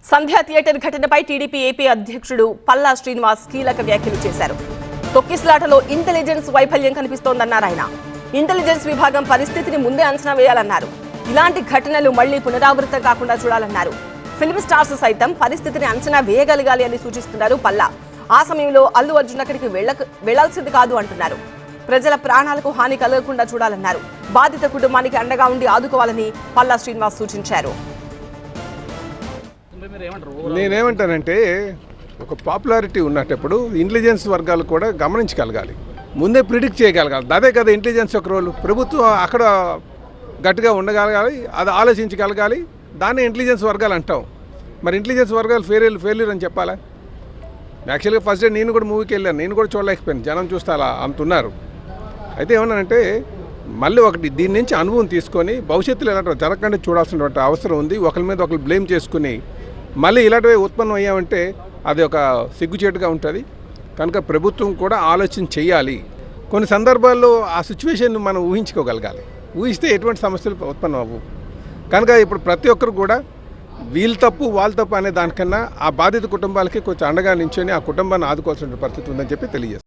సంధ్య theatre ఘటనపై TDP AP అధ్యక్షుడు పల్లా శ్రీనివాస్ కీలక వ్యాఖ్యలు చేశారు. తొక్కిస్లాటలో ఇంటెలిజెన్స్ వైఫల్యం కనిపిస్తోందన్నారు ఆయన. ఇంటెలిజెన్స్ విభాగం పరిస్థితిని ముందే అంచనా వేయాలన్నారు. ఇలాంటి ఘటనలు మళ్లీ పునరావృతం కాకుండా చూడాలన్నారు. ఫిల్మ్ స్టార్స్ సైతం పరిస్థితిని అంచనా వేయగలగాలి అని సూచిస్తున్నారు పల్లా. ఆ సమయంలో అల్లు అర్జున్ అక్కడికి వెళ్లాల్సింది కాదు అంటున్నారు. ప్రజల ప్రాణాలకు హాని కలగకుండా చూడాలన్నారు. బాధిత కుటుంబానికి అండగా ఉండి ఆదుకోవాలని పల్లా శ్రీనివాస్ సూచించారు. నేనేమంటానంటే ఒక పాపులారిటీ ఉన్నప్పుడు ఇంటెలిజెన్స్ వర్గాలు కూడా గమనించగలగాలి, ముందే ప్రిడిక్ట్ చేయగలగాలి. అదే కదా ఇంటెలిజెన్స్ ఒక రోలు. ప్రభుత్వం అక్కడ గట్టిగా ఉండగలగాలి, అది ఆలోచించగలగాలి. దాన్ని ఇంటెలిజెన్స్ వర్గాలు అంటాం. మరి ఇంటెలిజెన్స్ వర్గాలు ఫెయిల్యూర్ అని చెప్పాలా? యాక్చువల్గా ఫస్ట్ డే నేను కూడా మూవీకి వెళ్ళాను, నేను కూడా చూడలేకపోయాను. జనం చూస్తే అలా అంటున్నారు. అయితే ఏమన్నానంటే మళ్ళీ ఒకటి దీని నుంచి అనుభవం తీసుకొని భవిష్యత్తులో ఇలాంటి జరగకుండా చూడాల్సినటువంటి అవసరం ఉంది. ఒకరి మీద ఒకరు బ్లేమ్ చేసుకుని మళ్ళీ ఇలాంటివి ఉత్పన్నం అయ్యామంటే అది ఒక సిగ్గుచేటుగా ఉంటుంది. కనుక ప్రభుత్వం కూడా ఆలోచన చేయాలి. కొన్ని సందర్భాల్లో ఆ సిచ్యువేషన్ మనం ఊహించుకోగలగాలి. ఊహిస్తే ఎటువంటి సమస్యలు ఉత్పన్నం అవ్వవు. కనుక ఇప్పుడు ప్రతి ఒక్కరు కూడా వీళ్ళు తప్పు వాళ్ళు తప్పు అనే దానికన్నా ఆ బాధిత కుటుంబాలకి కొంచెం అండగా నించొని ఆ కుటుంబాన్ని ఆదుకోవాల్సిన పరిస్థితి ఉందని చెప్పి తెలియజేస్తారు.